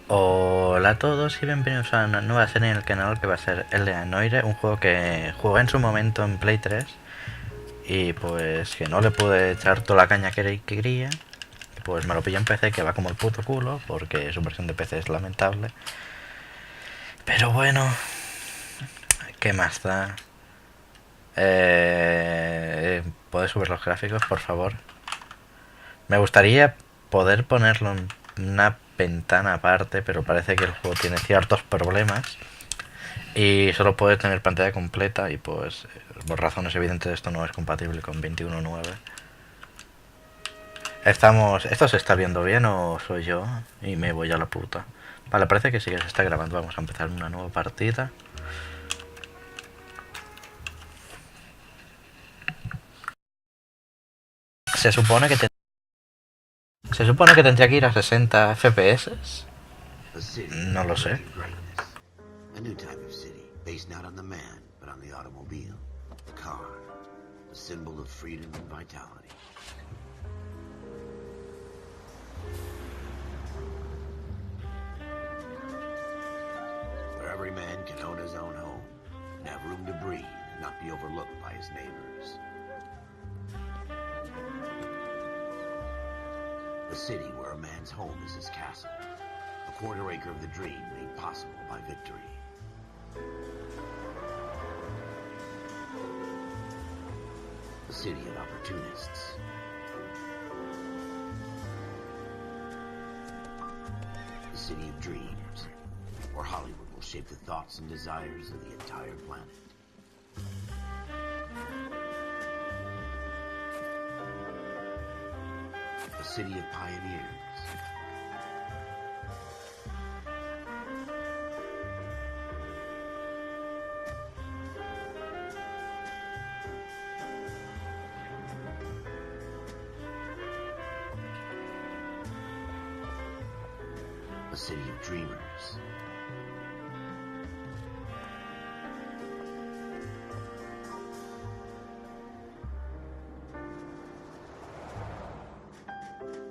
Hola a todos y bienvenidos a una nueva serie en el canal que va a ser L.A Noire, un juego que jugué en su momento en Play 3 y pues que no le pude echar toda la caña que quería, pues me lo pillé en PC que va como el puto culo porque su versión de PC es lamentable. Pero bueno, ¿qué más da? ¿Puedes subir los gráficos, por favor? Me gustaría poder ponerlo en una ventana aparte, pero parece que el juego tiene ciertos problemas. Y solo puede tener pantalla completa y pues por razones evidentes esto no es compatible con 21.9. ¿Esto se está viendo bien o soy yo? Y me voy a la puta. Vale, parece que sí que se está grabando. Vamos a empezar una nueva partida. Se supone que se supone que tendría que ir a 60 FPS. No lo sé. A new type of city, based not on the man, but on the automobile, the car, the symbol of freedom and vitality. Where every man can own his own home, and have room to breathe and not be overlooked by his neighbors. A city where a man's home is his castle, a quarter acre of the dream made possible by victory. A city of opportunists. A city of dreams, where Hollywood will shape the thoughts and desires of the entire planet. A city of pioneers. A city of dreamers.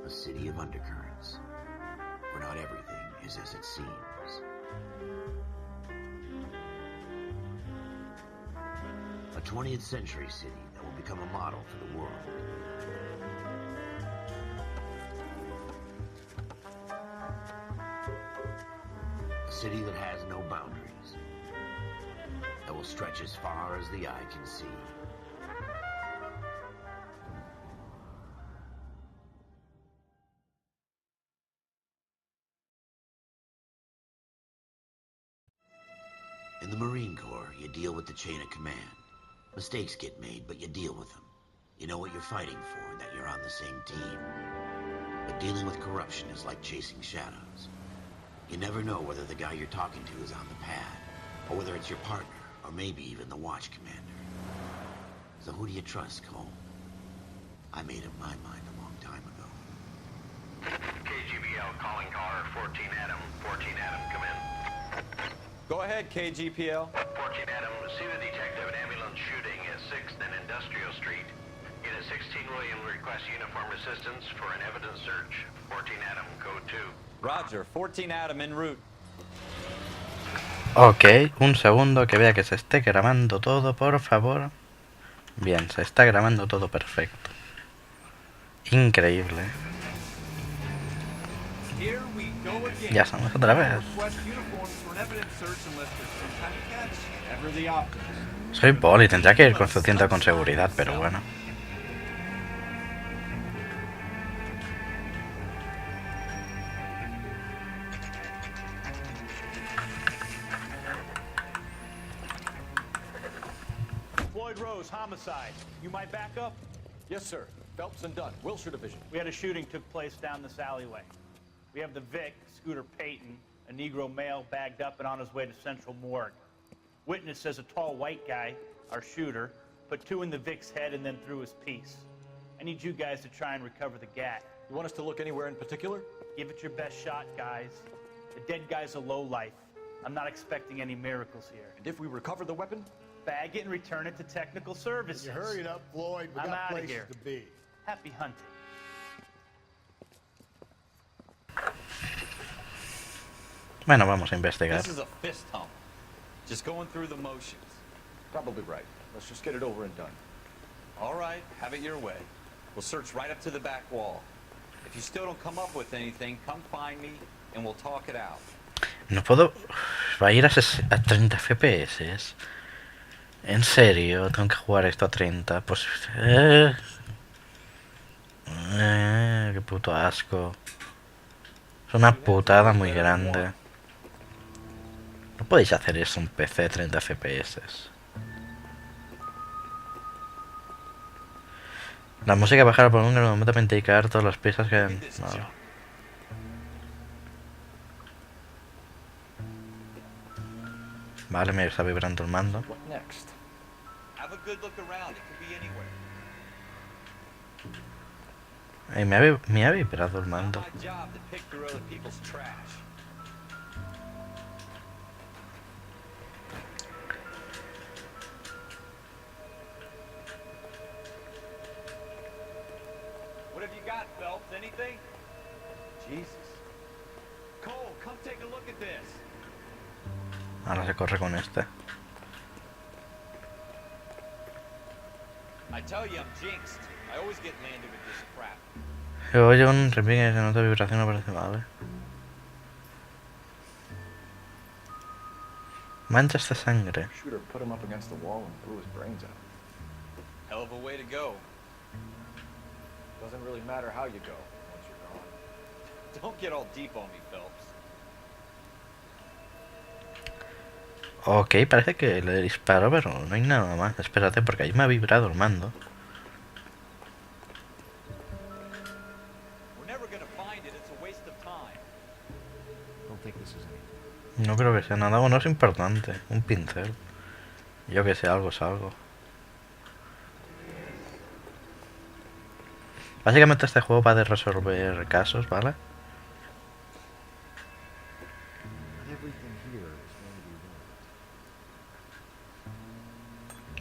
A city of undercurrents, where not everything is as it seems. A 20th century city that will become a model for the world. A city that has no boundaries, that will stretch as far as the eye can see. In the Marine Corps, you deal with the chain of command. Mistakes get made, but you deal with them. You know what you're fighting for, that you're on the same team. But dealing with corruption is like chasing shadows. You never know whether the guy you're talking to is on the pad, or whether it's your partner, or maybe even the watch commander. So who do you trust, Cole? I made up my mind a long time ago. KGBL calling caller 14 Adam. 14 Adam, come in. Go ahead, KGPL. 14 Adam, see the detective at ambulance shooting at 6th and Industrial Street. Unit 16 William requests uniform assistance for an evidence search. 14 Adam, code 2. Roger, 14 Adam en route. Ok, un segundo que vea que se esté grabando todo, por favor. Bien, se está grabando todo perfecto. Increíble. Ya estamos otra vez. Soy poli, tendría que ir con su cinta con seguridad, pero bueno. Floyd Rose, homicide. You might back up? Yes, sir. Phelps and Dunn, Wilshire Division. We had a shooting took place down this alleyway. We have the Vic, Scooter Payton, a Negro male bagged up and on his way to Central Morgue. Witness says a tall white guy, our shooter, put two in the Vic's head and then threw his piece. I need you guys to try and recover the gat. You want us to look anywhere in particular? Give it your best shot, guys. The dead guy's a lowlife. I'm not expecting any miracles here. And if we recover the weapon? Bag it and return it to technical services. You hurry it up, Floyd. We I'm got outta places here. to be. Happy hunting. Bueno, vamos a investigar. This is a fist hump. Just going through the motions. Probably right. Let's just get it over and done. All right, have it your way. We'll search right up to the back wall. If you still don't come up with anything, come find me and we'll talk it out. No puedo... Va a ir a 30 FPS. ¿En serio? ¿Tengo que jugar esto a 30? Pues... qué puto asco. Es una putada muy grande. No podéis hacer eso en PC 30 FPS. La música bajar por un momento para indicar todas las piezas que... No. Vale, me está vibrando el mando. What next? Have a good look around. It could be anywhere. Me ha vibrado el mando. Not my job to pick through other people's trash. What have you got, Phelps? Anything? Jesus. Cole, come take a look at this. Ahora se corre con este. I tell you, I'm jinxed. I always get landed with this crap. Se oye un repique que nota vibración, no parece vale. Manchas de sangre. Shooter put him up against the wall and blew his brains out. Hell of a way to go. Doesn't really matter how you go once you're gone. Don't get all deep on me, Phelps. Ok, parece que le disparo, pero no hay nada más. Espérate, porque ahí me ha vibrado el mando. We're never gonna find it. It's a waste of time. Don't think this is anything. No creo que sea nada, bueno, es importante. Un pincel. Yo que sé, algo es algo. Básicamente este juego va de resolver casos, ¿vale?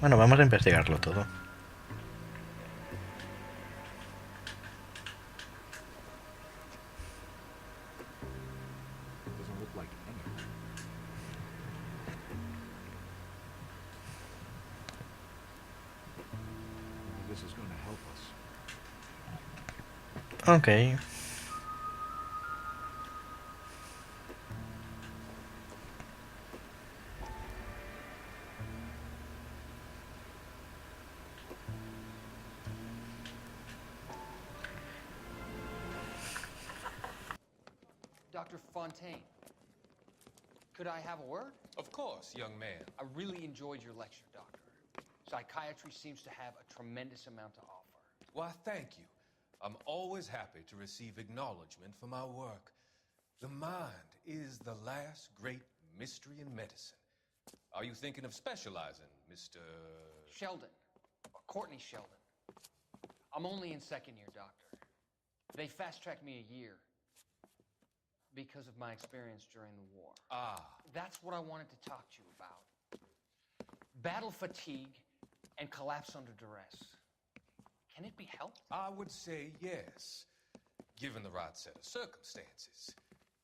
Bueno, vamos a investigarlo todo. Ok. Dr. Fontaine, could I have a word? Of course, young man. I really enjoyed your lecture, Doctor. Psychiatry seems to have a tremendous amount to offer. Why, thank you. I'm always happy to receive acknowledgement for my work. The mind is the last great mystery in medicine. Are you thinking of specializing, Mr. Sheldon, or Courtney Sheldon. I'm only in second year, Doctor. They fast-tracked me a year because of my experience during the war. Ah. That's what I wanted to talk to you about. Battle fatigue and collapse under duress. Can it be helped? I would say yes, given the right set of circumstances.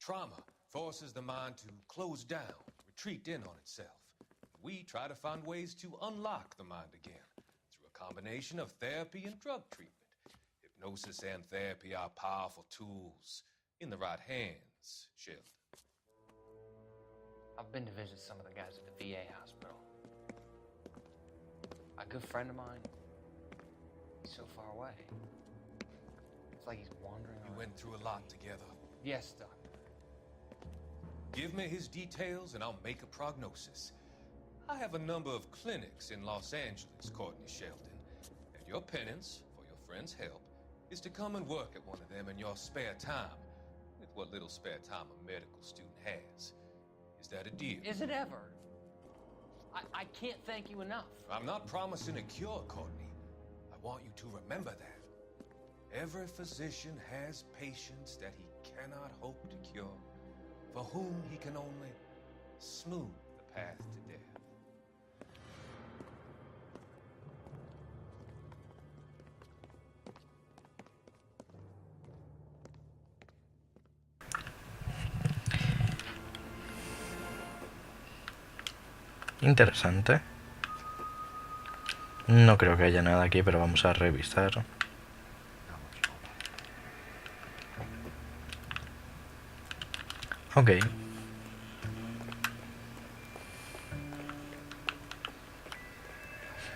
Trauma forces the mind to close down, retreat in on itself. We try to find ways to unlock the mind again through a combination of therapy and drug treatment. Hypnosis and therapy are powerful tools in the right hands, Sheldon. I've been to visit some of the guys at the VA hospital. A good friend of mine, he's so far away. It's like he's wandering We around. went through a lot together. Yes, Doctor. Give me his details and I'll make a prognosis. I have a number of clinics in Los Angeles, Courtney Sheldon, and your penance, for your friend's help, is to come and work at one of them in your spare time, with what little spare time a medical student has. Is that a deal? Is it ever? I can't thank you enough. I'm not promising a cure, Courtney. I want you to remember that. Every physician has patients that he cannot hope to cure, for whom he can only smooth the path to death. Interesante. No creo que haya nada aquí, pero vamos a revisar. Ok.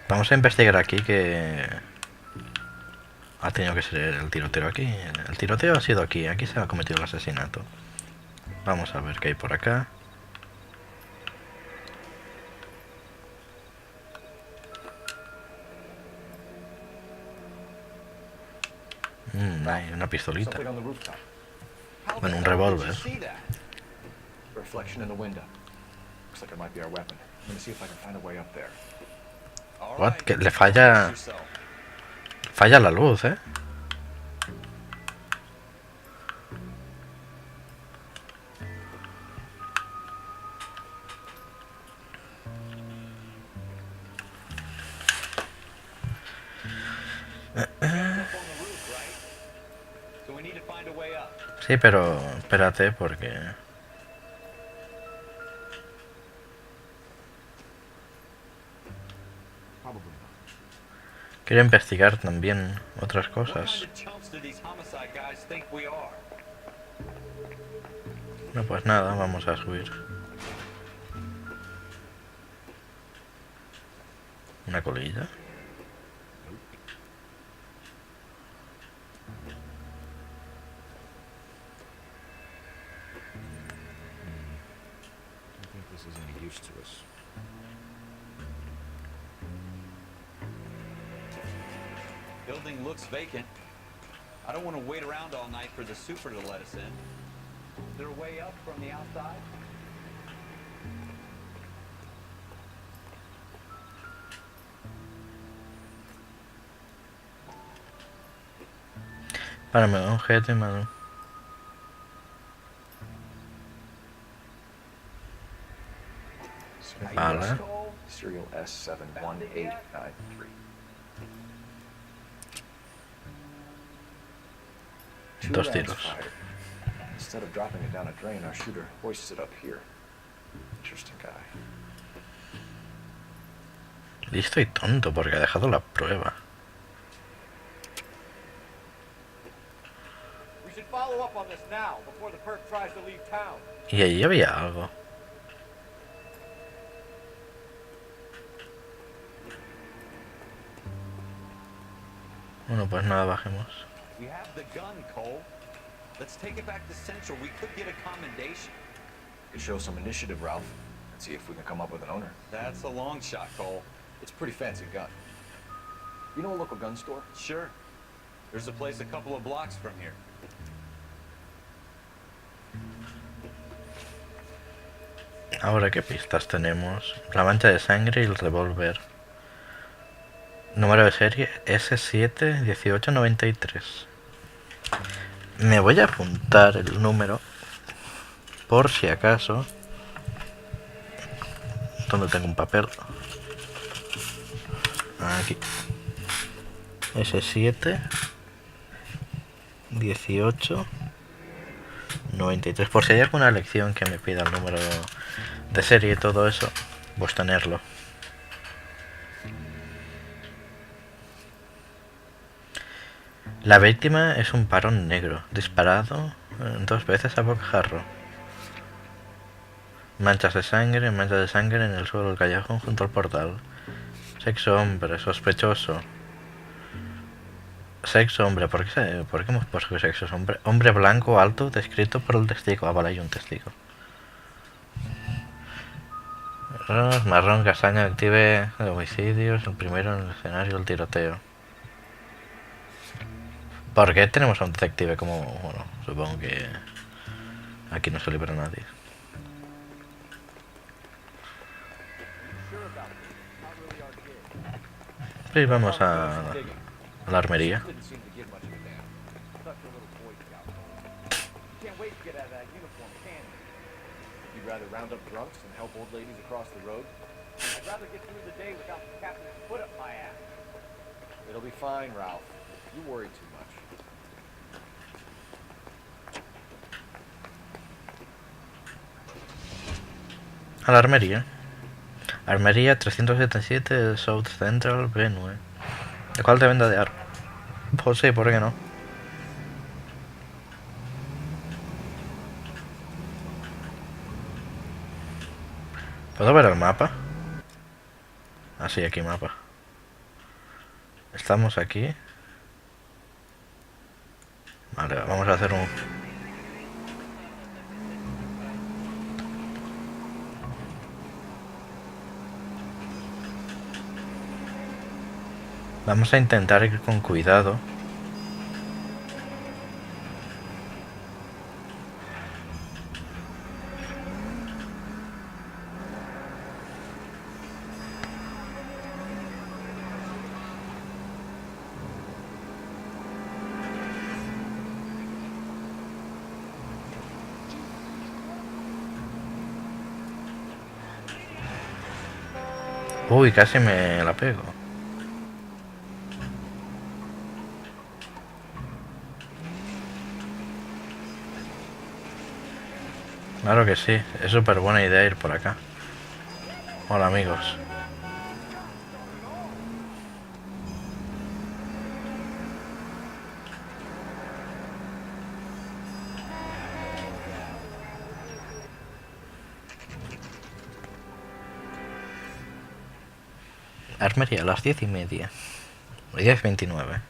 Vamos a investigar aquí que... Ha tenido que ser el tiroteo aquí. El tiroteo ha sido aquí. Aquí se ha cometido el asesinato. Vamos a ver qué hay por acá. Hay una pistolita. Something on the rooftop. Bueno, un revólver. Reflection in the window. Looks like it might be our weapon. I'm gonna see if I can find a way up there. What? Que le falla... Falla la luz, ¿eh? Sí, pero espérate porque... Quiero investigar también otras cosas. No, pues nada, vamos a subir. Una colilla. Building looks vacant. I don't want to wait around all night for the super to let us in. Is there a way up from the outside? Párame, objeto, mano. Vale. Serial S71893. Dos tiros. Instead of dropping it down a drain, our shooter hoists it up here. Interesting guy. Listo y tonto porque ha dejado la prueba. We should follow up on this now before the perp tries to leave town. Y allí había algo. Bueno, pues nada, bajemos. We have the gun, Cole. Let's take it back to Central. We could get a commendation. We could show some initiative, Ralph, and see if we can come up with an owner. That's a long shot, Cole. It's a pretty fancy gun. You know a local gun store? Sure. There's a place a couple of blocks from here. Ahora, ¿qué pistas tenemos? La mancha de sangre y el revólver. Número de serie S71893. Me voy a apuntar el número por si acaso. ¿Dónde tengo un papel? Aquí. S7 18 93. Por si hay alguna lección que me pida el número de serie y todo eso, pues tenerlo. La víctima es un varón negro, disparado 2 veces a bocajarro. Manchas de sangre en el suelo del callejón junto al portal. Sexo hombre, sospechoso. Sexo hombre, ¿por qué hemos puesto que sexo es hombre? Hombre blanco, alto, descrito por el testigo. Ah, vale, hay un testigo. Marrón, castaña, active de homicidios, el primero en el escenario, el tiroteo. ¿Por qué tenemos a un detective como... Bueno, supongo que aquí no se libra nadie. Sí, vamos a la armería. A la armería. Armería 377 South Central Venue. ¿De cuál te venda de ar? Pues sí, ¿por qué no? ¿Puedo ver el mapa? Ah, sí, aquí mapa. Estamos aquí. Vale, vamos a hacer un... Vamos a intentar ir con cuidado. Uy, casi me la pego. Claro que sí, es súper buena idea ir por acá. Hola amigos. Armería a las 10:30. 10:29.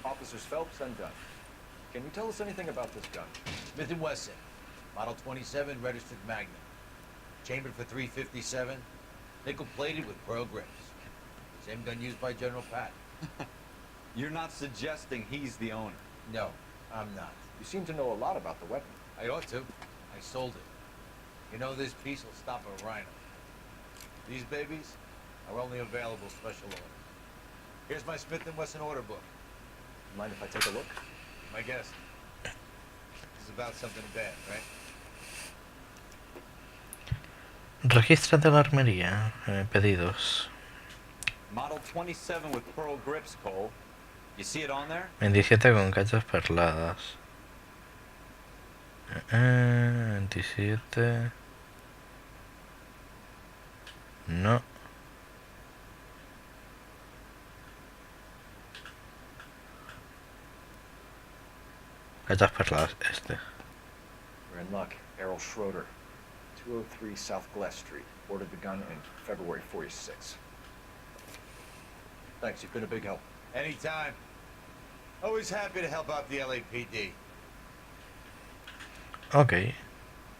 Officers Phelps and Dunn. Can you tell us anything about this gun? Smith & Wesson, Model 27, registered Magnum. Chambered for .357, nickel-plated with pearl grips. Same gun used by General Patton. You're not suggesting he's the owner? No, I'm not. You seem to know a lot about the weapon. I ought to. I sold it. You know, this piece will stop a rhino. These babies are only available special order. Here's my Smith & Wesson order book. Mind if I take a look? My guess. This is about something bad, right? Registra de la armería. Pedidos. Model 27 with pearl grips, Cole. You see it on there? 27 con cachas perladas. 27. No. Cachas perladas, este. We're in luck. Errol Schroeder, 203 South Glass Street. Ordered the gun in February '46. Thanks, you've been a big help. Anytime. Always happy to help out the LAPD. Ok.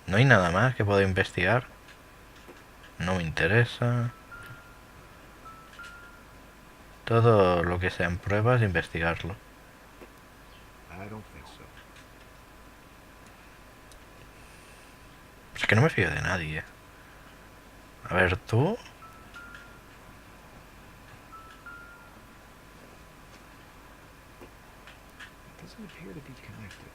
No hay nada más que puedo investigar. No me interesa. Todo lo que sean pruebas, investigarlo. I don't think so. Es que no me fío de nadie. A ver, tú. It doesn't appear to be connected.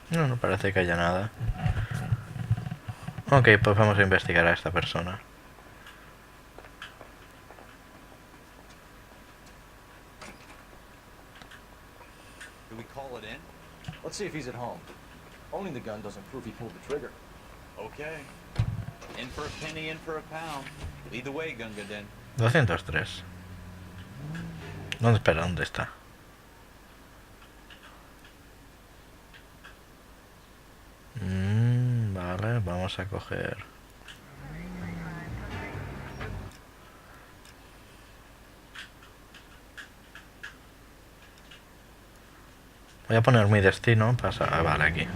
No, no parece que haya nada. Ok, pues vamos a investigar a esta persona. Do we call it in? Let's see if he's at home. Owning the gun doesn't prove he pulled the trigger. Okay. In for a penny, in for a pound. Lead the way, Gunga Din. 203. ¿Dónde espera? ¿Dónde está? Vale, vamos a coger... Voy a poner mi destino. Vale, aquí.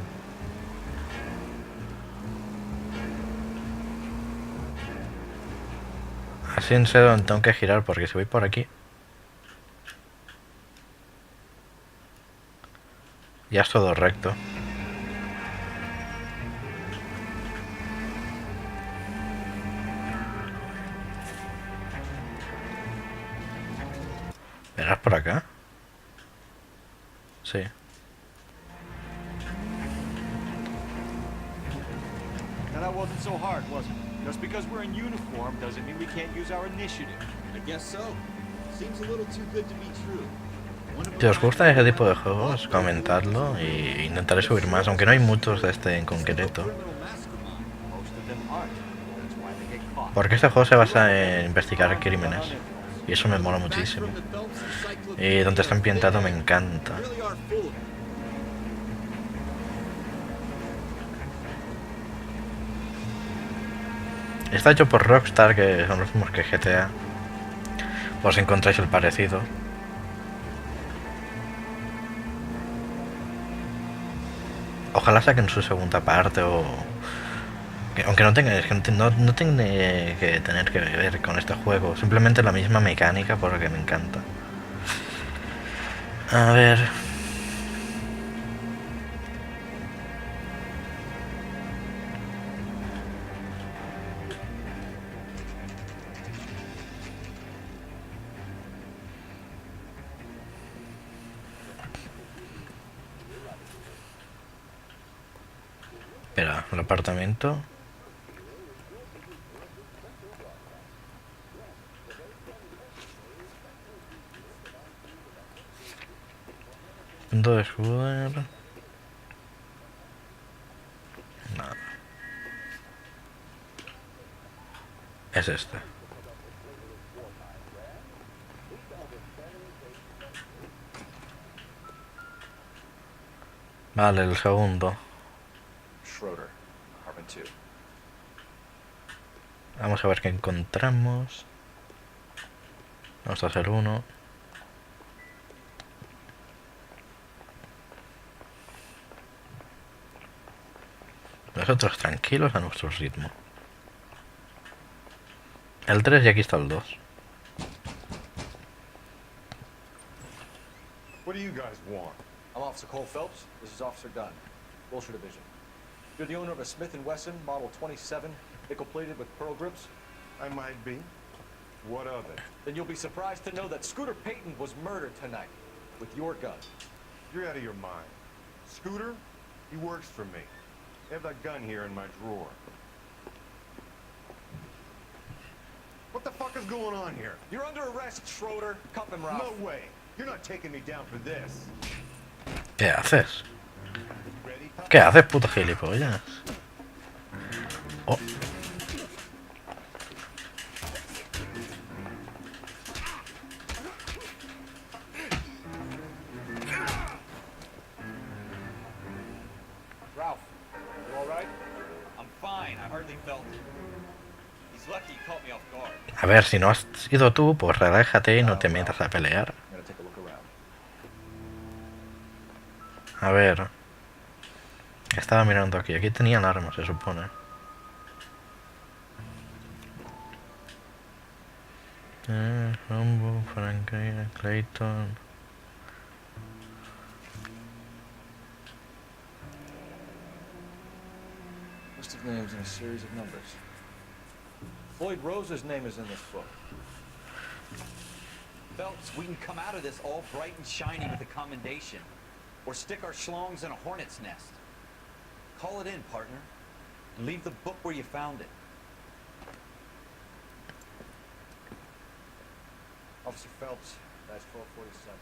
Así sé dónde tengo que girar, porque si voy por aquí... Ya es todo recto. ¿Verás por acá? Sí. that wasn't so hard, was it? Just because we're in uniform doesn't mean we can't use our initiative. I guess so. Seems a little too good to be true. Si os gusta ese tipo de juegos, comentadlo y intentaré subir más, aunque no hay muchos de este en concreto. Porque este juego se basa en investigar crímenes y eso me mola muchísimo. Y donde está ambientado me encanta. Está hecho por Rockstar, que son los mismos que GTA. Os encontráis el parecido. Ojalá saquen su segunda parte o... Aunque no tenga, no tiene que tener que ver con este juego. Simplemente la misma mecánica, porque me encanta. A ver... Espera, el apartamento. Punto de jugar. Nada. Es este. Vale, el segundo. Schroeder, apartment 2. Vamos a ver qué encontramos. Vamos a hacer uno. Nosotros tranquilos a nuestro ritmo. El 3 y aquí está el 2. What do you guys want? I'm Officer Cole Phelps. This is Officer Dunn, Wilshire Division. You're the owner of a Smith & Wesson Model 27, nickel-plated with pearl grips? I might be. What of it? Then you'll be surprised to know that Scooter Payton was murdered tonight with your gun. You're out of your mind. Scooter? He works for me. I have that gun here in my drawer. What the fuck is going on here? You're under arrest, Schroeder. Cuff him, Ralph. No way. You're not taking me down for this. ¿Qué haces? ¿Qué haces, puto gilipollas? Oh. Ralph, you all right? I'm fine. I hardly felt it. He's lucky he caught me off guard. A ver, si no has sido tú, pues relájate y no te metas a pelear. A ver. Estaba mirando aquí. Aquí tenían armas, se supone. Rumbo, Franklin, Clayton. List of names and a series of numbers. Floyd Rose's name is in this book. Phelps, we can come out of this all bright and shiny with a commendation. Or stick our schlongs in a hornet's nest. Call it in, partner. And leave the book where you found it. Officer Phelps, that's 1247.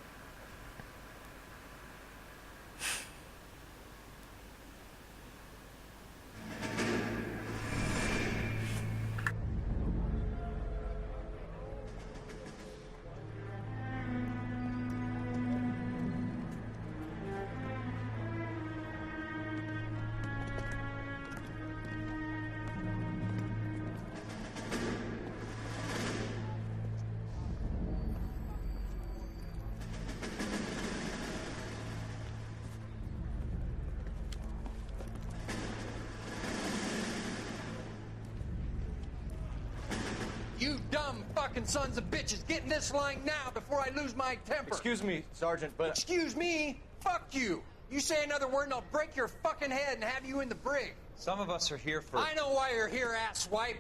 You dumb fucking sons of bitches, get in this line now before I lose my temper. Excuse me, Sergeant, but... Excuse me? Fuck you. You say another word and I'll break your fucking head and have you in the brig. Some of us are here for... I know why you're here, asswipe.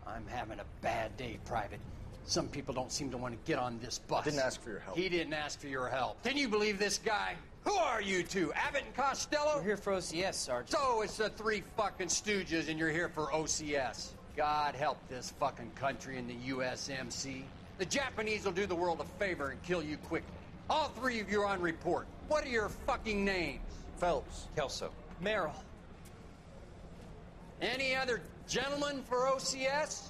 I'm having a bad day, Private. Some people don't seem to want to get on this bus. Didn't ask for your help. He didn't ask for your help. Can you believe this guy? Who are you two? Abbott and Costello? We're here for OCS, Sergeant. So it's the three fucking stooges and you're here for OCS. God help this fucking country and the USMC. The Japanese will do the world a favor and kill you quickly. All three of you are on report. What are your fucking names? Phelps. Kelso. Merrill. Any other gentlemen for OCS?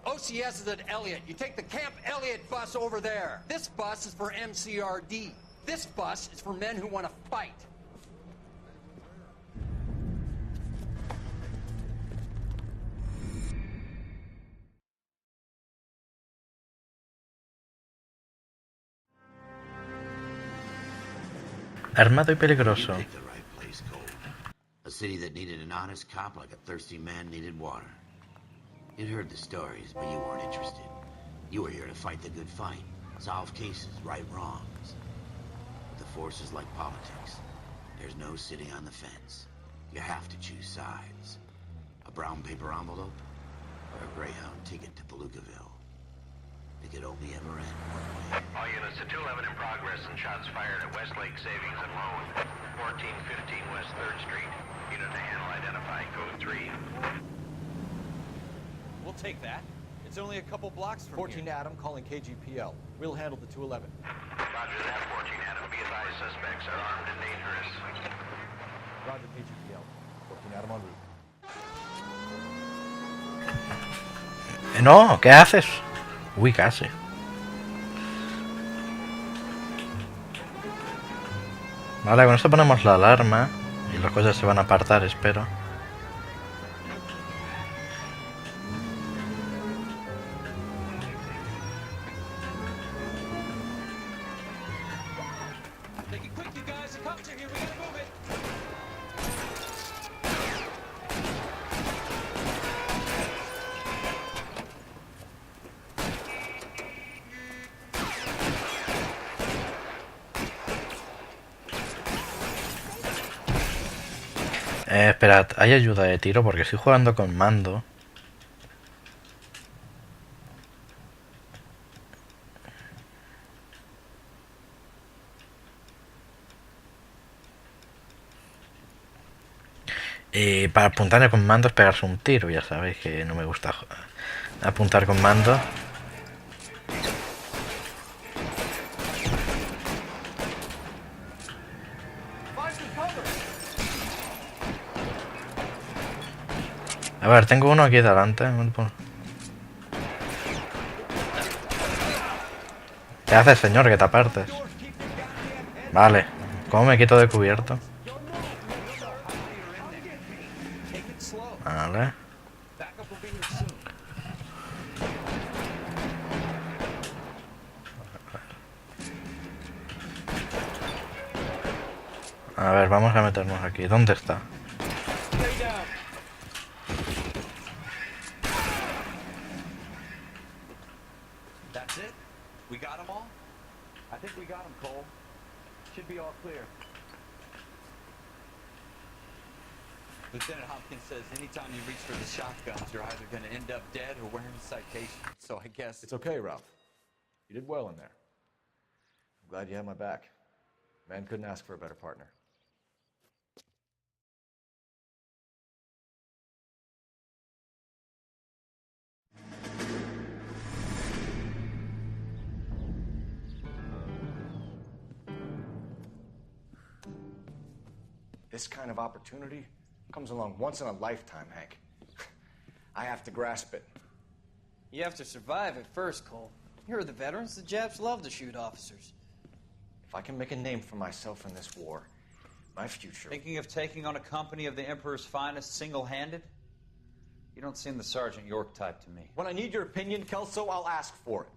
OCS is at Elliott. You take the Camp Elliott bus over there. This bus is for MCRD. This bus is for men who want to fight. Armado y peligroso. You picked the right place, Cole. A city that needed an honest cop like a thirsty man needed water. You'd heard the stories, but you weren't interested. You were here to fight the good fight, solve cases, right wrongs. But the force is like politics. There's no sitting on the fence. You have to choose sides. A brown paper envelope or a Greyhound ticket to Palookaville. It could only ever end one way. All units to 211 in progress and shots fired at Westlake Savings and Loan, 1415 West 3rd Street. Unit to handle identify code 3. We'll take that. It's only a couple blocks from 14 here. Adam calling KGPL. We'll handle the 211. Roger that, 14 Adam. Be advised, suspects are armed and dangerous. Roger, KGPL. 14 Adam en route. No, ¿qué haces? Uy, casi. Vale, con esto ponemos la alarma y los coches se van a apartar, espero. Make it quick, you guys. The cops are here. We gotta move it. Esperad, hay ayuda de tiro porque estoy jugando con mando. Y para apuntar con mando es pegarse un tiro, ya sabéis que no me gusta apuntar con mando. A ver, tengo uno aquí delante. ¿Qué haces, señor? Que te apartes. Vale. ¿Cómo me quito de cubierto? Vale. A ver, vamos a meternos aquí. ¿Dónde está? That's it? We got them all? I think we got him, Cole. Should be all clear. Lieutenant Hopkins says anytime you reach for the shotguns, you're either going to end up dead or wearing a citation. So I guess It's okay, Ralph. You did well in there. I'm glad you had my back. Man couldn't ask for a better partner. This kind of opportunity comes along once in a lifetime, Hank. I have to grasp it. You have to survive at first, Cole. Here are the veterans. The Japs love to shoot officers. If I can make a name for myself in this war, my future... Thinking of taking on a company of the Emperor's finest single-handed? You don't seem the Sergeant York type to me. When I need your opinion, Kelso, I'll ask for it.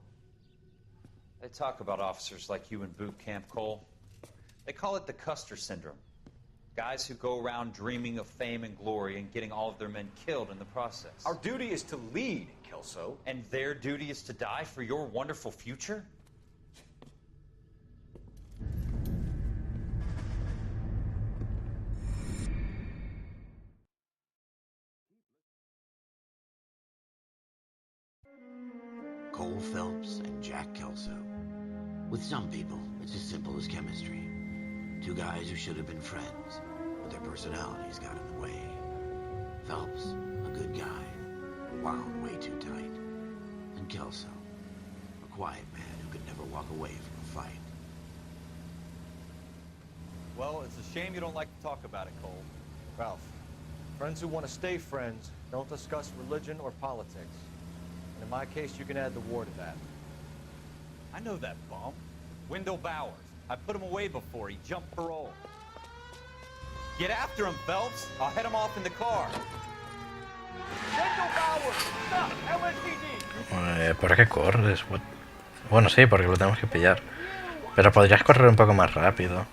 They talk about officers like you in boot camp, Cole. They call it the Custer syndrome. Guys who go around dreaming of fame and glory and getting all of their men killed in the process. Our duty is to lead, Kelso. And their duty is to die for your wonderful future? With some people, it's as simple as chemistry. Two guys who should have been friends, but their personalities got in the way. Phelps, a good guy, wound way too tight. And Kelso, a quiet man who could never walk away from a fight. Well, it's a shame you don't like to talk about it, Cole. Ralph, friends who want to stay friends don't discuss religion or politics. And in my case, you can add the war to that. I know that bum. Wendell Bowers. I put him away before. He jumped parole. Get after him, Phelps. I'll head him off in the car. Wendell Bowers! Stop! LSPD! ¿Por qué corres? Bueno, sí, porque lo tenemos que pillar. Pero podrías correr un poco más rápido.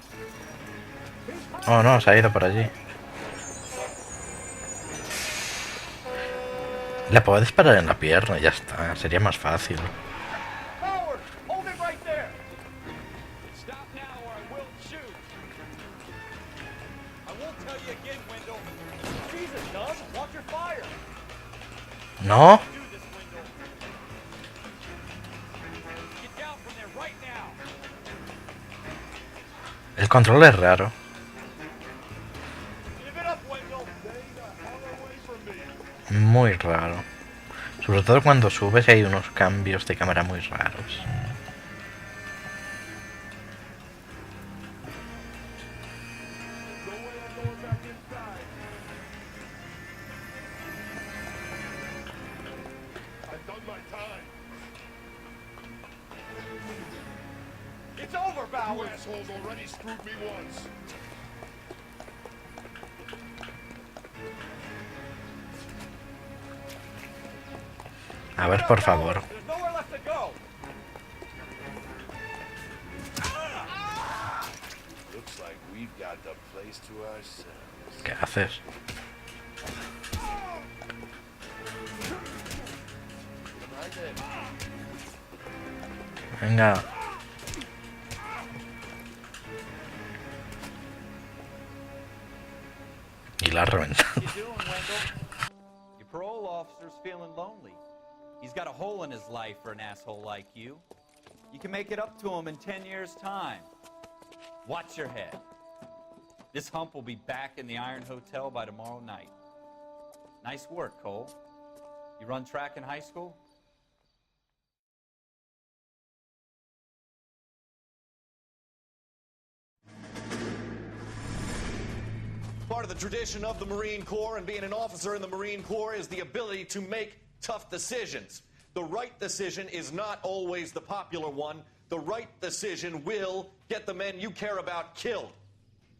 Oh, no, se ha ido por allí. Le puedo disparar en la pierna y ya está. Sería más fácil. No. El control es raro. Muy raro. Sobre todo cuando subes y hay unos cambios de cámara muy raros. A ver, por favor. ¿Qué haces? Venga. Y la ha reventado. Your parole officer's feeling lonely. He's got a hole in his life for an asshole like you. You can make it up to him in 10 years' time. Watch your head. This hump will be back in the Iron Hotel by tomorrow night. Nice work, Cole. You run track in high school? Part of the tradition of the Marine Corps and being an officer in the Marine Corps is the ability to make tough decisions. The right decision is not always the popular one. The right decision will get the men you care about killed.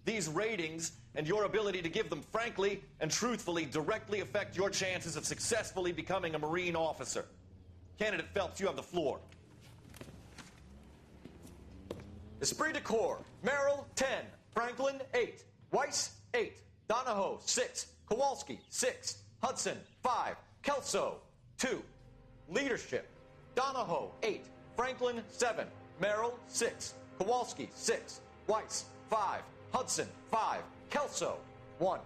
These ratings and your ability to give them frankly and truthfully directly affect your chances of successfully becoming a Marine officer. Candidate Phelps, you have the floor. Esprit de Corps, Merrill, 10. Franklin, 8. Weiss, 8. Donahoe, 6. Kowalski, 6. Hudson, 5. Kelso, 2. Leadership, Donahoe, 8. Franklin, 7. Merrill, 6. Kowalski, 6. Weiss, 5. Hudson, 5. Kelso, 1.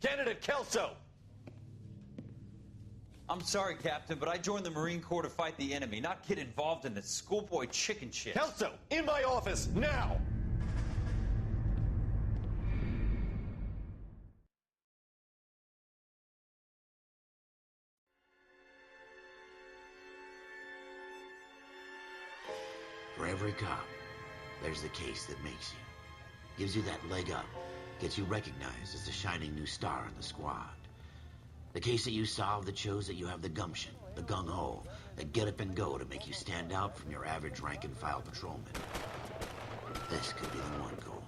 Candidate Kelso! I'm sorry, Captain, but I joined the Marine Corps to fight the enemy, not get involved in this schoolboy chicken shit. Kelso, in my office, now! For every cop, there's the case that makes you. Gives you that leg up. Gets you recognized as the shining new star in the squad. The case that you solve that shows that you have the gumption, the gung-ho, the get up and go to make you stand out from your average rank-and-file patrolman. This could be the one, Cole.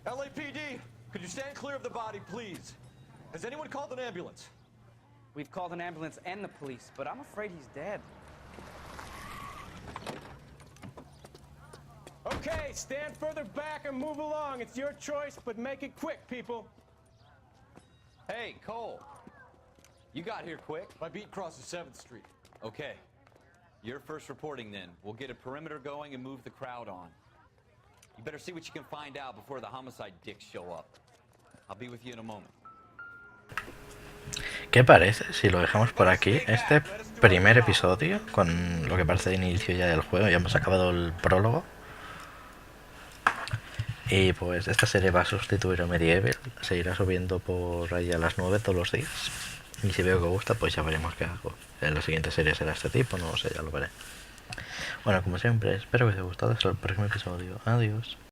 LAPD, could you stand clear of the body, please? Has anyone called an ambulance? We've called an ambulance and the police, but I'm afraid he's dead. Okay, stand further back and move along. It's your choice, but make it quick, people. Hey, Cole. You got here quick. My beat crosses 7th Street. Okay. You're first reporting then. We'll get a perimeter going and move the crowd on. You better see what you can find out before the homicide dicks show up. I'll be with you in a moment. ¿Qué parece si lo dejamos por aquí? Este primer episodio, con lo que parece de inicio ya del juego, ya hemos acabado el prólogo. Y pues esta serie va a sustituir a Medieval, se irá subiendo por ahí a las 9 todos los días. Y si veo que gusta, pues ya veremos qué hago. En la siguiente serie será este tipo, no lo sé, ya lo veré. Bueno, como siempre, espero que os haya gustado. Hasta el próximo episodio. Adiós.